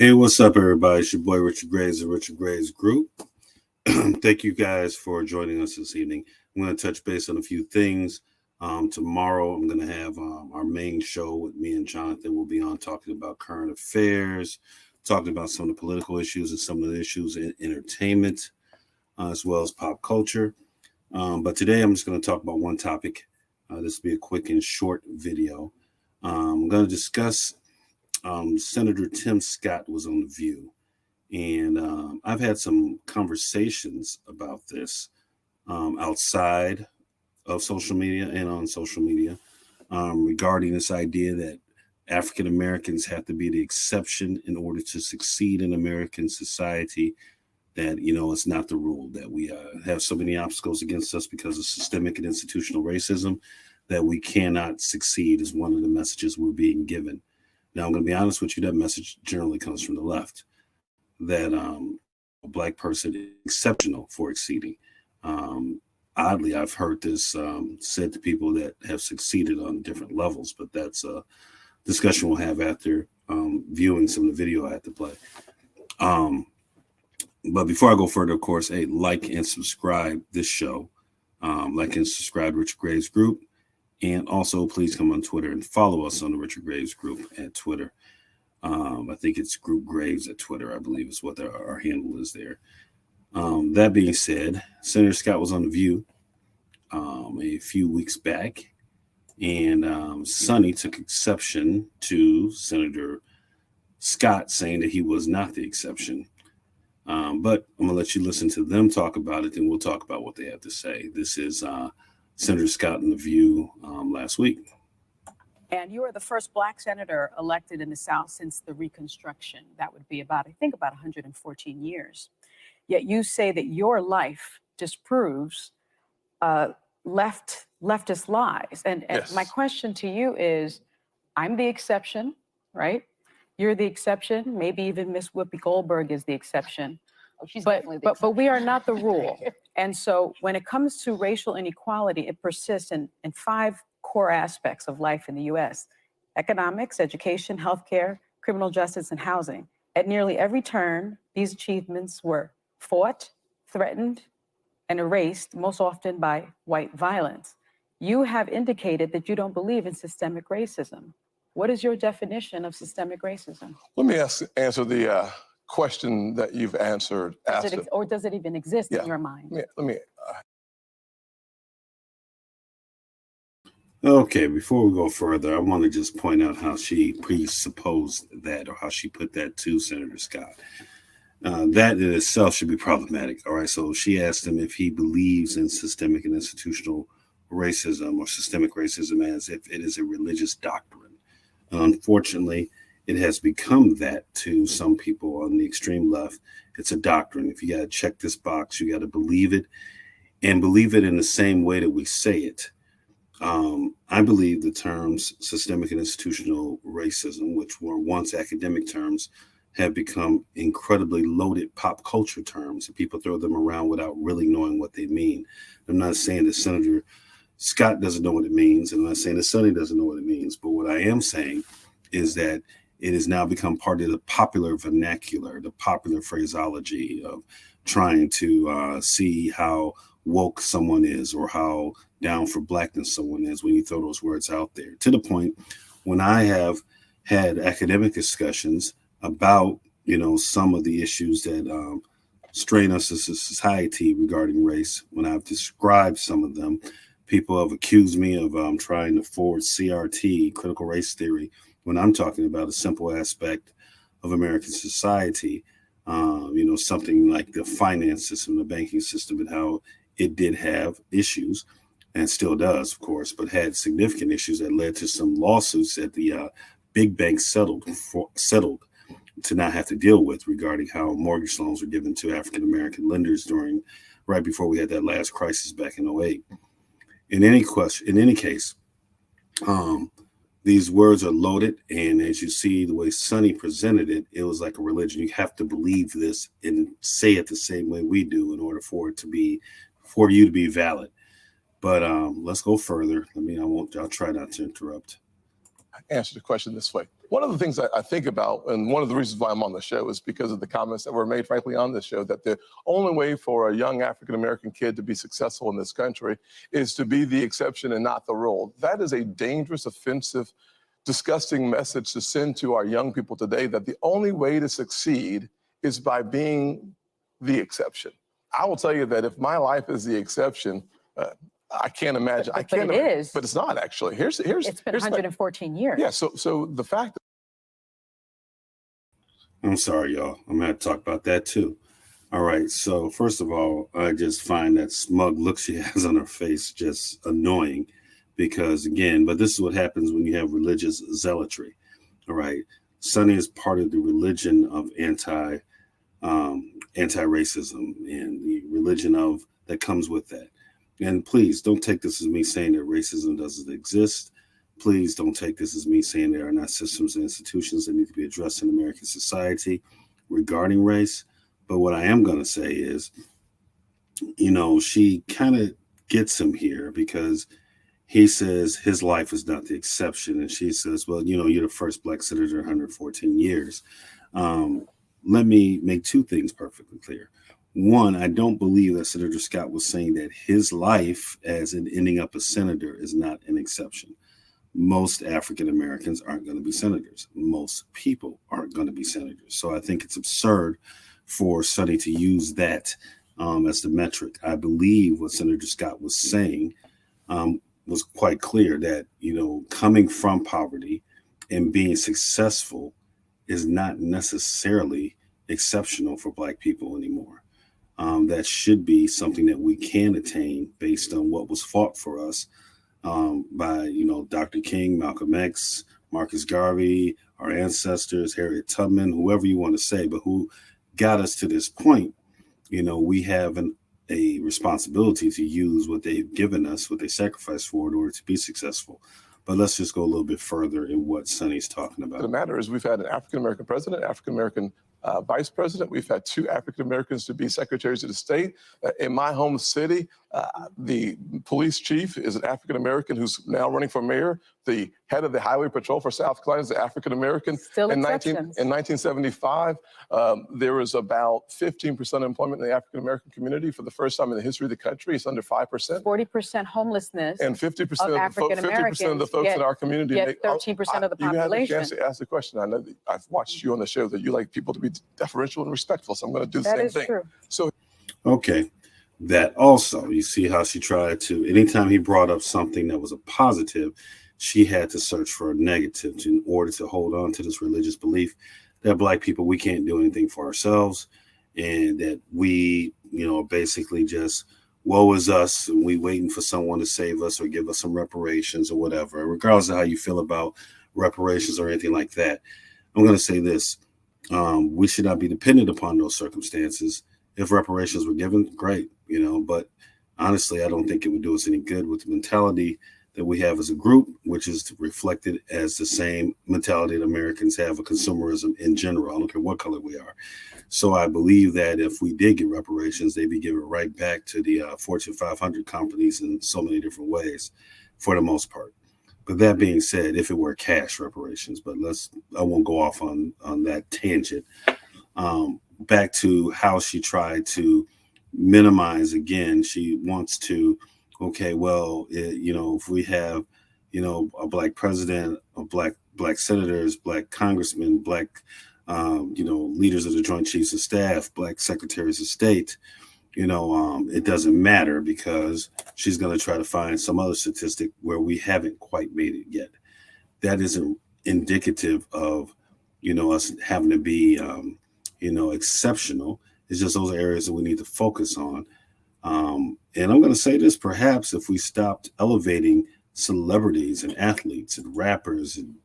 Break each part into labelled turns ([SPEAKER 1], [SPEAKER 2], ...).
[SPEAKER 1] Hey, what's up, everybody? It's your boy Richard Graves of Richard Graves Group. Thank you guys for joining us this evening. I'm going to touch base on a few things. Tomorrow, I'm going to have our main show with me and Jonathan. We'll be on talking about current affairs, talking about some of the political issues and some of the issues in entertainment, as well as pop culture. But today, I'm just going to talk about one topic. This will be a quick and short video. I'm going to discuss Senator Tim Scott was on The View. And I've had some conversations about this outside of social media and on social media regarding this idea that African Americans have to be the exception in order to succeed in American society, that, it's not the rule, that we have so many obstacles against us because of systemic and institutional racism that we cannot succeed is one of the messages we're being given. Now, I'm going to be honest with you, that message generally comes from the left, that a black person is exceptional for exceeding. Oddly, I've heard this said to people that have succeeded on different levels, but that's a discussion we'll have after viewing some of the video I had to play. But before I go further, of course, hey, like and subscribe this show. Like and subscribe Richard Graves Group. And also, please come on Twitter and follow us on the Richard Graves Group at Twitter. I think it's Group Graves at Twitter, I believe is what our handle is there. That being said, Senator Scott was on The View a few weeks back, and Sonny took exception to Senator Scott saying that he was not the exception. But I'm going to let you listen to them talk about it, and we'll talk about what they have to say. This is Senator Scott in The View last week.
[SPEAKER 2] And you are the first black senator elected in the South since the Reconstruction. That would be about 114 years. Yet you say that your life disproves leftist lies. And
[SPEAKER 3] Yes.
[SPEAKER 2] My question to you is, I'm the exception, right? You're the exception. Maybe even Miss Whoopi Goldberg is the exception.
[SPEAKER 4] Oh, she's
[SPEAKER 2] But
[SPEAKER 4] definitely the exception.
[SPEAKER 2] we are not the rule. And so when it comes to racial inequality, it persists in 5 core aspects of life in the U.S. economics, education, healthcare, criminal justice, and housing. At nearly every turn, these achievements were fought, threatened, and erased, most often by white violence. You have indicated that you don't believe in systemic racism. What is your definition of systemic racism?
[SPEAKER 3] Let me answer the question that you've answered.
[SPEAKER 2] Or does it even exist in your mind?
[SPEAKER 3] Let me.
[SPEAKER 1] Okay, before we go further, I want to just point out how she presupposed that, or how she put that to Senator Scott. That in itself should be problematic. All right, so she asked him if he believes in systemic and institutional racism, or systemic racism, as if it is a religious doctrine. Unfortunately, it has become that to some people on the extreme left. It's a doctrine. If you got to check this box, you got to believe it, and believe it in the same way that we say it. I believe the terms systemic and institutional racism, which were once academic terms, have become incredibly loaded pop culture terms, and people throw them around without really knowing what they mean. I'm not saying that Senator Scott doesn't know what it means, and I'm not saying that Sonny doesn't know what it means, but what I am saying is that it has now become part of the popular vernacular, the popular phraseology of trying to see how woke someone is, or how down for blackness someone is, when you throw those words out there. To the point when I have had academic discussions about, some of the issues that strain us as a society regarding race, when I've described some of them, people have accused me of trying to forward CRT, critical race theory, when I'm talking about a simple aspect of American society, something like the finance system, the banking system, and how it did have issues, and still does, of course, but had significant issues that led to some lawsuits that the big banks settled to not have to deal with, regarding how mortgage loans were given to African-American lenders right before we had that last crisis back in 2008. In any case, these words are loaded, and as you see the way Sonny presented it, it was like a religion. You have to believe this and say it the same way we do in order for you to be valid. But let's go further. I'll try not to interrupt.
[SPEAKER 3] answer the question this way. One of the things I think about, and one of the reasons why I'm on the show, is because of the comments that were made, frankly, on this show, that the only way for a young African-American kid to be successful in this country is to be the exception and not the rule. That is a dangerous, offensive, disgusting message to send to our young people today, that the only way to succeed is by being the exception. I will tell you that if my life is the exception, I can't imagine.
[SPEAKER 2] But it is.
[SPEAKER 3] But it's not actually. It's
[SPEAKER 2] been 114 years.
[SPEAKER 3] Yeah. So the fact.
[SPEAKER 1] I'm sorry, y'all. I'm gonna have to talk about that too. All right. So first of all, I just find that smug look she has on her face just annoying, because again, but this is what happens when you have religious zealotry. All right. Sonny is part of the religion of anti-racism and the religion of that comes with that. And please don't take this as me saying that racism doesn't exist. Please don't take this as me saying there are not systems and institutions that need to be addressed in American society regarding race. But what I am going to say is, she kind of gets him here because he says his life is not the exception. And she says, well, you're the first Black senator in 114 years. Let me make two things perfectly clear. One, I don't believe that Senator Scott was saying that his life as in ending up a senator is not an exception. Most African Americans aren't going to be senators. Most people aren't going to be senators. So I think it's absurd for Sonny to use that as the metric. I believe what Senator Scott was saying was quite clear that, coming from poverty and being successful is not necessarily exceptional for Black people anymore. That should be something that we can attain based on what was fought for us by, Dr. King, Malcolm X, Marcus Garvey, our ancestors, Harriet Tubman, whoever you want to say, but who got us to this point. We have a responsibility to use what they've given us, what they sacrificed for in order to be successful. But let's just go a little bit further in what Sonny's talking about.
[SPEAKER 3] The matter is we've had an African-American president, African-American vice president. We've had two African-Americans to be secretaries of the state. In my home city, the police chief is an African-American who's now running for mayor. The head of the highway patrol for South Carolina is an African-American.
[SPEAKER 2] Still
[SPEAKER 3] in
[SPEAKER 2] exceptions.
[SPEAKER 3] In 1975, there was about 15% employment in the African-American community. For the first time in the history of the country, it's under 5%.
[SPEAKER 2] 40% homelessness.
[SPEAKER 3] And 50%
[SPEAKER 2] of
[SPEAKER 3] African-Americans of the folks in our community
[SPEAKER 2] get 13% of the population.
[SPEAKER 3] You had a chance to ask the question. I know that I've watched you on the show that you like people to be deferential and respectful, so I'm going to do the same thing. That is true. So,
[SPEAKER 1] okay. That also, you see how she tried to, anytime he brought up something that was a positive, she had to search for a negative in order to hold on to this religious belief that Black people, we can't do anything for ourselves, and that we, basically just woe is us, and we waiting for someone to save us or give us some reparations or whatever. And regardless of how you feel about reparations or anything like that, I'm going to say this. We should not be dependent upon those circumstances. If reparations were given, great, but honestly, I don't think it would do us any good with the mentality that we have as a group, which is reflected as the same mentality that Americans have of consumerism in general. I don't care what color we are. So I believe that if we did get reparations, they'd be given right back to the Fortune 500 companies in so many different ways, for the most part. But that being said, if it were cash reparations, but I won't go off on that tangent. Back to how she tried to minimize again. She wants to, okay, well, if we have, a Black president, a black senators, Black congressmen, Black, leaders of the Joint Chiefs of Staff, Black secretaries of state, it doesn't matter, because she's going to try to find some other statistic where we haven't quite made it yet. That isn't indicative of, us having to be, exceptional. It's just those are areas that we need to focus on. And I'm going to say this, perhaps if we stopped elevating celebrities and athletes and rappers and,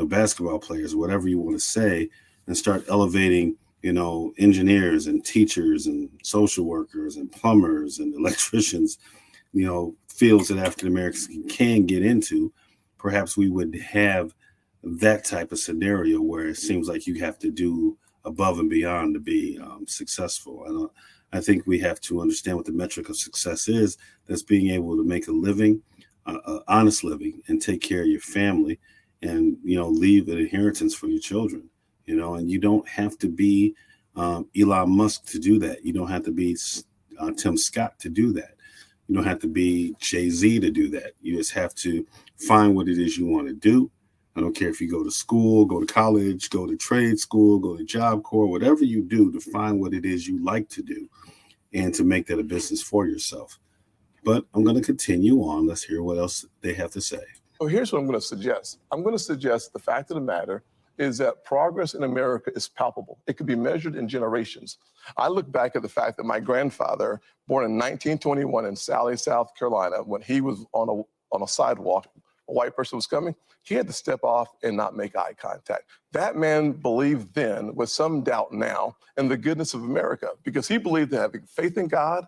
[SPEAKER 1] basketball players, whatever you want to say, and start elevating, engineers and teachers and social workers and plumbers and electricians, fields that African Americans can get into, perhaps we would have that type of scenario where it seems like you have to do above and beyond to be successful. I think we have to understand what the metric of success is. That's being able to make a living, honest living, and take care of your family, and, leave an inheritance for your children, and you don't have to be Elon Musk to do that. You don't have to be Tim Scott to do that. You don't have to be Jay-Z to do that. You just have to find what it is you want to do. I don't care if you go to school, go to college, go to trade school, go to Job Corps, whatever you do, to find what it is you like to do and to make that a business for yourself. But I'm going to continue on. Let's hear what else they have to say.
[SPEAKER 3] So here's what I'm going to suggest. I'm going to suggest the fact of the matter is that progress in America is palpable. It could be measured in generations. I look back at the fact that my grandfather, born in 1921 in Sally, South Carolina, when he was on a sidewalk, a white person was coming, he had to step off and not make eye contact. That man believed then, with some doubt now, in the goodness of America, because he believed that having faith in God,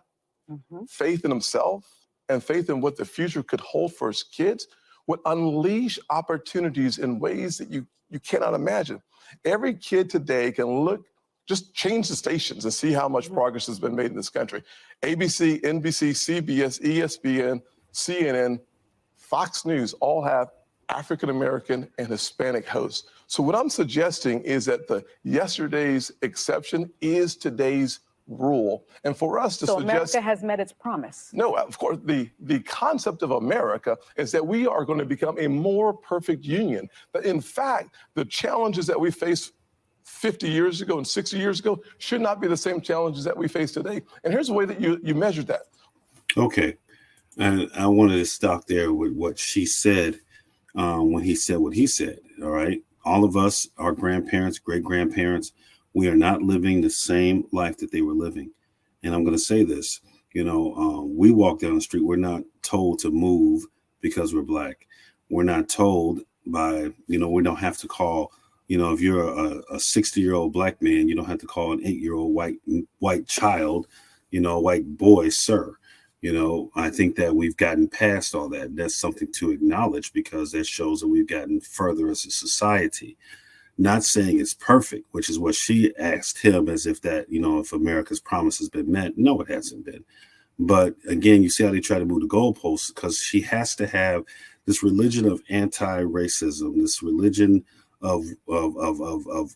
[SPEAKER 3] faith in himself, and faith in what the future could hold for his kids would unleash opportunities in ways that you cannot imagine. Every kid today can look, just change the stations and see how much progress has been made in this country. ABC, NBC, CBS, ESPN, CNN, Fox News all have African-American and Hispanic hosts. So what I'm suggesting is that the yesterday's exception is today's rule. And for us to
[SPEAKER 2] so
[SPEAKER 3] suggest—
[SPEAKER 2] America has met its promise.
[SPEAKER 3] No, of course, the concept of America is that we are going to become a more perfect union. But in fact, the challenges that we faced 50 years ago and 60 years ago should not be the same challenges that we face today. And here's the way that you measure that.
[SPEAKER 1] Okay. And I wanted to stop there with what she said when he said what he said. All right. All of us, our grandparents, great grandparents, we are not living the same life that they were living. And I'm going to say this, we walk down the street. We're not told to move because we're Black. We're not told by, we don't have to call, if you're a 60-year-old Black man, you don't have to call an 8-year-old white child, white boy, sir. I think that we've gotten past all that. That's something to acknowledge because that shows that we've gotten further as a society. Not saying it's perfect, which is what she asked him, as if that, if America's promise has been met. No, it hasn't been. But again, you see how they try to move the goalposts, because she has to have this religion of anti-racism, this religion of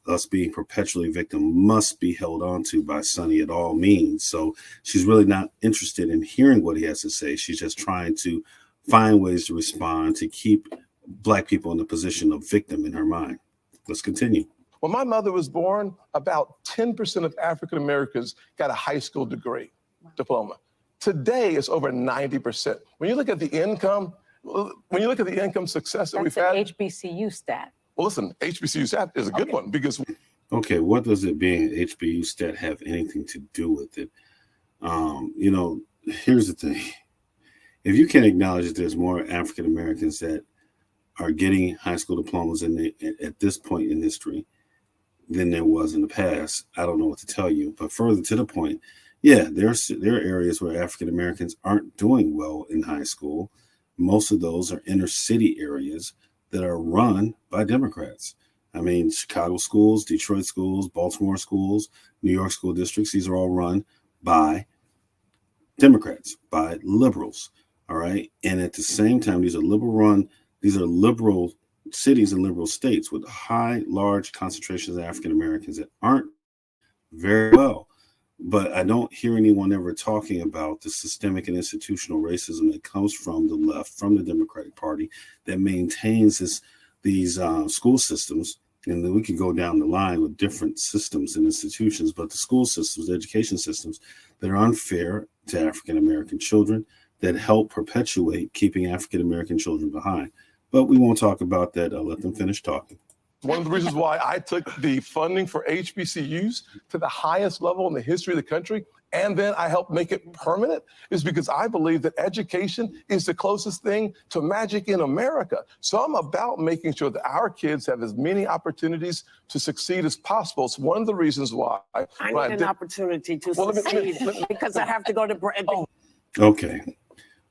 [SPEAKER 1] us being perpetually victim must be held on to by Sonny at all means. So she's really not interested in hearing what he has to say. She's just trying to find ways to respond to keep Black people in the position of victim in her mind. Let's continue.
[SPEAKER 3] When my mother was born, about 10% of African Americans got a high school degree, diploma. Today, it's over 90%. When you look at the income, success that we've had—
[SPEAKER 2] That's an HBCU stat.
[SPEAKER 3] Well, listen, HBCU stat is a good one because—
[SPEAKER 1] Okay, what does it being an HBCU stat have anything to do with it? Here's the thing. If you can acknowledge that there's more African Americans that are getting high school diplomas at this point in history than there was in the past, I don't know what to tell you. But further to the point, yeah, there are areas where African Americans aren't doing well in high school. Most of those are inner city areas that are run by Democrats. I mean, Chicago schools, Detroit schools, Baltimore schools, New York school districts, these are all run by Democrats, by liberals. All right. And at the same time, these are liberal cities and liberal states with large concentrations of African Americans that aren't very well. But I don't hear anyone ever talking about the systemic and institutional racism that comes from the left, from the Democratic Party, that maintains these school systems. And then we could go down the line with different systems and institutions, but the school systems, the education systems that are unfair to African American children, that help perpetuate keeping African American children behind. But we won't talk about that. I'll let them finish talking.
[SPEAKER 3] One of the reasons why I took the funding for HBCUs to the highest level in the history of the country, and then I helped make it permanent, is because I believe that education is the closest thing to magic in America. So I'm about making sure that our kids have as many opportunities to succeed as possible. It's one of the reasons why
[SPEAKER 4] I need an opportunity to succeed because I have to go to bread.
[SPEAKER 1] Okay.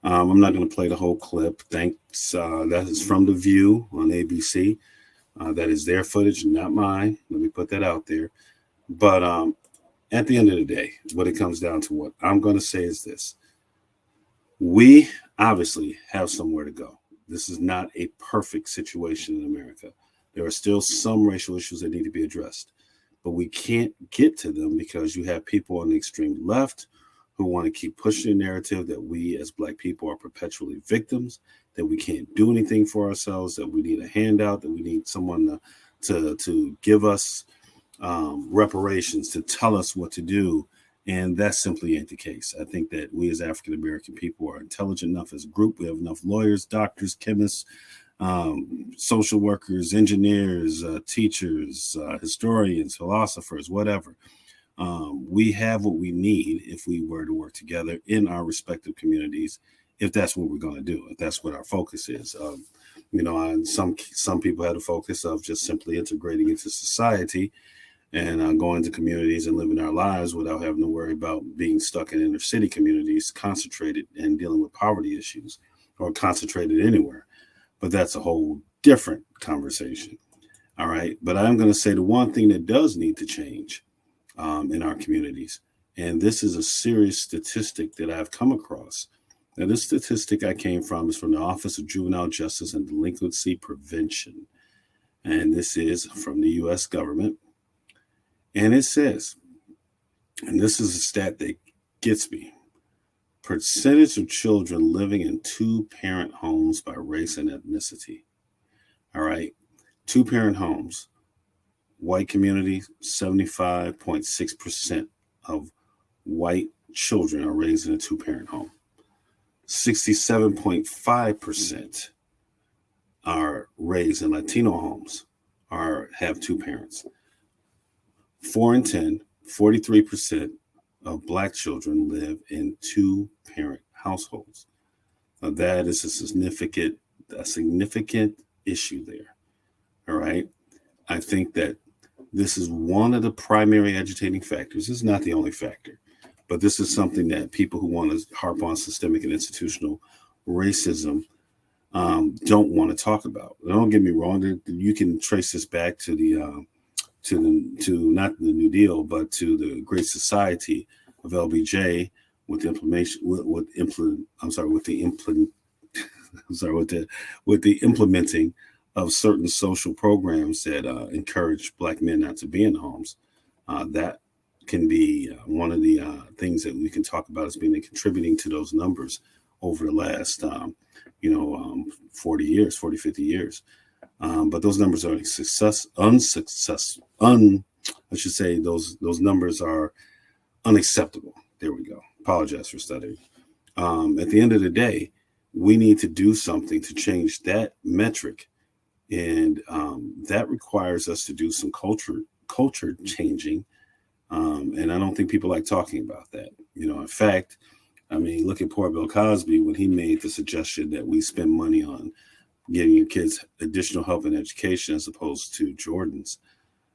[SPEAKER 1] I'm not going to play the whole clip. Thanks. That is from The View on ABC. That is their footage, not mine. Let me put that out there. But at the end of the day, what it comes down to, what I'm going to say is this. We obviously have somewhere to go. This is not a perfect situation in America. There are still some racial issues that need to be addressed, but we can't get to them because you have people on the extreme left who want to keep pushing the narrative that we as Black people are perpetually victims, that we can't do anything for ourselves, that we need a handout, that we need someone to give us reparations, to tell us what to do. And that simply ain't the case. I think that we as African American people are intelligent enough as a group. We have enough lawyers, doctors, chemists, social workers, engineers, teachers, historians, philosophers, whatever. We have what we need if we were to work together in our respective communities, if that's what we're going to do, if that's what our focus is. And some people had a focus of just simply integrating into society and going to communities and living our lives without having to worry about being stuck in inner city communities, concentrated and dealing with poverty issues, or concentrated anywhere. But that's a whole different conversation. All right. But I'm going to say the one thing that does need to change in our communities, and this is a serious statistic that I've come across. Now, this statistic I came from is from the Office of Juvenile Justice and Delinquency Prevention. And this is from the U.S. government. And it says, and this is a stat that gets me, percentage of children living in two-parent homes by race and ethnicity. All right. Two-parent homes. White community, 75.6% of white children are raised in a two-parent home. 67.5% are raised in Latino homes, have two parents. 4 in 10, 43% of Black children live in two-parent households. Now that is a significant issue there. All right. I think that this is one of the primary agitating factors. It's not the only factor, but this is something that people who want to harp on systemic and institutional racism don't want to talk about. Don't get me wrong. You can trace this back to not the New Deal, but to the Great Society of LBJ with the implementing of certain social programs that encourage Black men not to be in homes. That can be one of the things that we can talk about as being contributing to those numbers over the last 40 years, 40, 50 years. But those numbers are those numbers are unacceptable. There we go. Apologize for stuttering. At the end of the day, we need to do something to change that metric. And that requires us to do some culture changing. And I don't think people like talking about that. In fact, look at poor Bill Cosby when he made the suggestion that we spend money on getting your kids additional help in education as opposed to Jordans.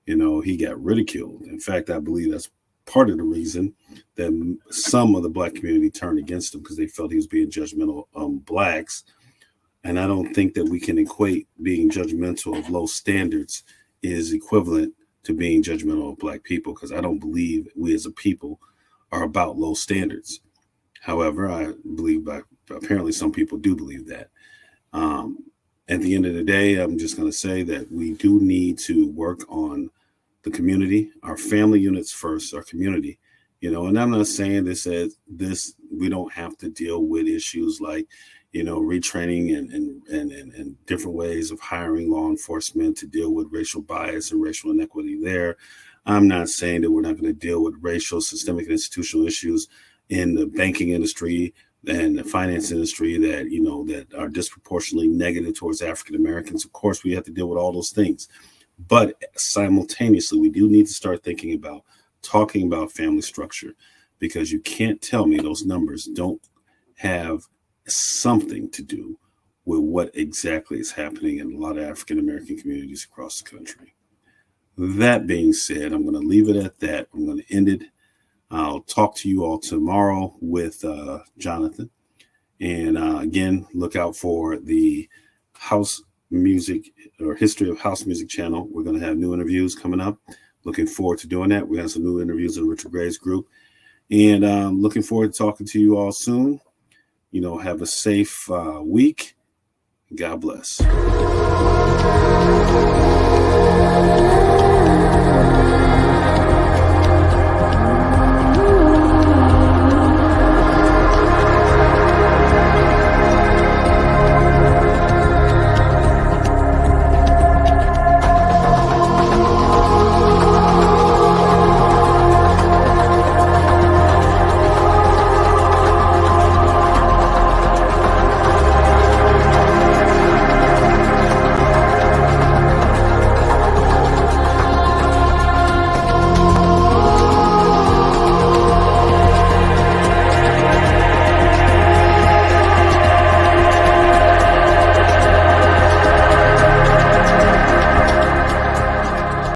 [SPEAKER 1] He got ridiculed. In fact, I believe that's part of the reason that some of the Black community turned against him, because they felt he was being judgmental on Blacks. And I don't think that we can equate being judgmental of low standards is equivalent to being judgmental of Black people, because I don't believe we as a people are about low standards. However, I believe apparently some people do believe that. At the end of the day, I'm just going to say that we do need to work on the community, our family units first, our community, and I'm not saying this we don't have to deal with issues like, retraining and different ways of hiring law enforcement to deal with racial bias and racial inequity there. I'm not saying that we're not going to deal with racial, systemic, and institutional issues in the banking industry and the finance industry that are disproportionately negative towards African Americans. Of course, we have to deal with all those things. But simultaneously, we do need to start talking about family structure, because you can't tell me those numbers don't have something to do with what exactly is happening in a lot of African American communities across the country. That being said, I'm going to leave it at that. I'm going to end it. I'll talk to you all tomorrow with Jonathan. And again, look out for the house music or history of house music channel. We're going to have new interviews coming up. Looking forward to doing that. We have some new interviews in Richard Gray's group. And looking forward to talking to you all soon. Have a safe week. God bless.